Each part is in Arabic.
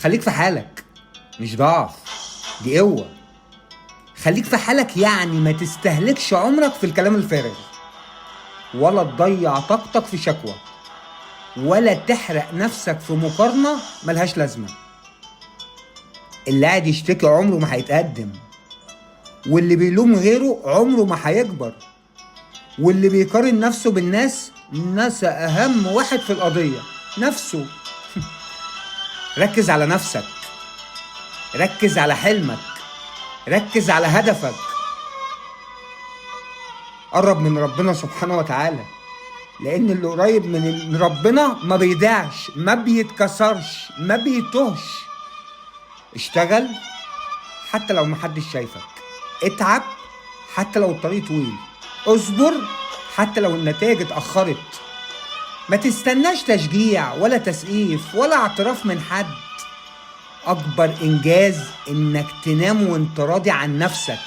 خليك في حالك، مش ضعف، دي قوة. خليك في حالك يعني ما تستهلكش عمرك في الكلام الفارغ، ولا تضيع طاقتك في شكوى، ولا تحرق نفسك في مقارنة ملهاش لازمة. اللي قاعد يشتكي عمره ما هيتقدم، واللي بيلوم غيره عمره ما هيكبر، واللي بيقارن نفسه بالناس نسى أهم واحد في القضية، نفسه. ركز على نفسك، ركز على حلمك، ركز على هدفك. قرب من ربنا سبحانه وتعالى، لأن اللي قريب من ربنا ما بيضيعش، ما بيتكسرش، ما بيتوهش. اشتغل حتى لو محدش شايفك، اتعب حتى لو الطريق طويل، اصبر حتى لو النتائج اتأخرت. ما تستناش تشجيع ولا تسقيف ولا اعتراف من حد. اكبر انجاز انك تنام وانت راضي عن نفسك،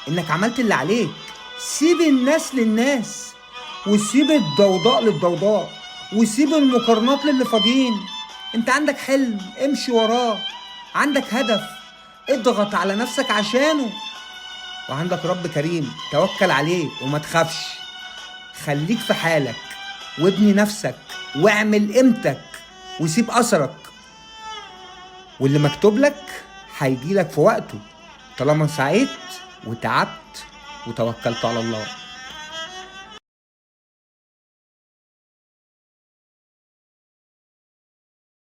انك عملت اللي عليك. سيب الناس للناس، وسيب الضوضاء للضوضاء، وسيب المقارنات للي فاضيين. انت عندك حلم، امشي وراه. عندك هدف، اضغط على نفسك عشانه. وعندك رب كريم، توكل عليه وما تخافش. خليك في حالك وابني نفسك واعمل قيمتك وسيب اثرك، واللي مكتوب لك هيجيلك في وقته، طالما سعيت وتعبت وتوكلت على الله.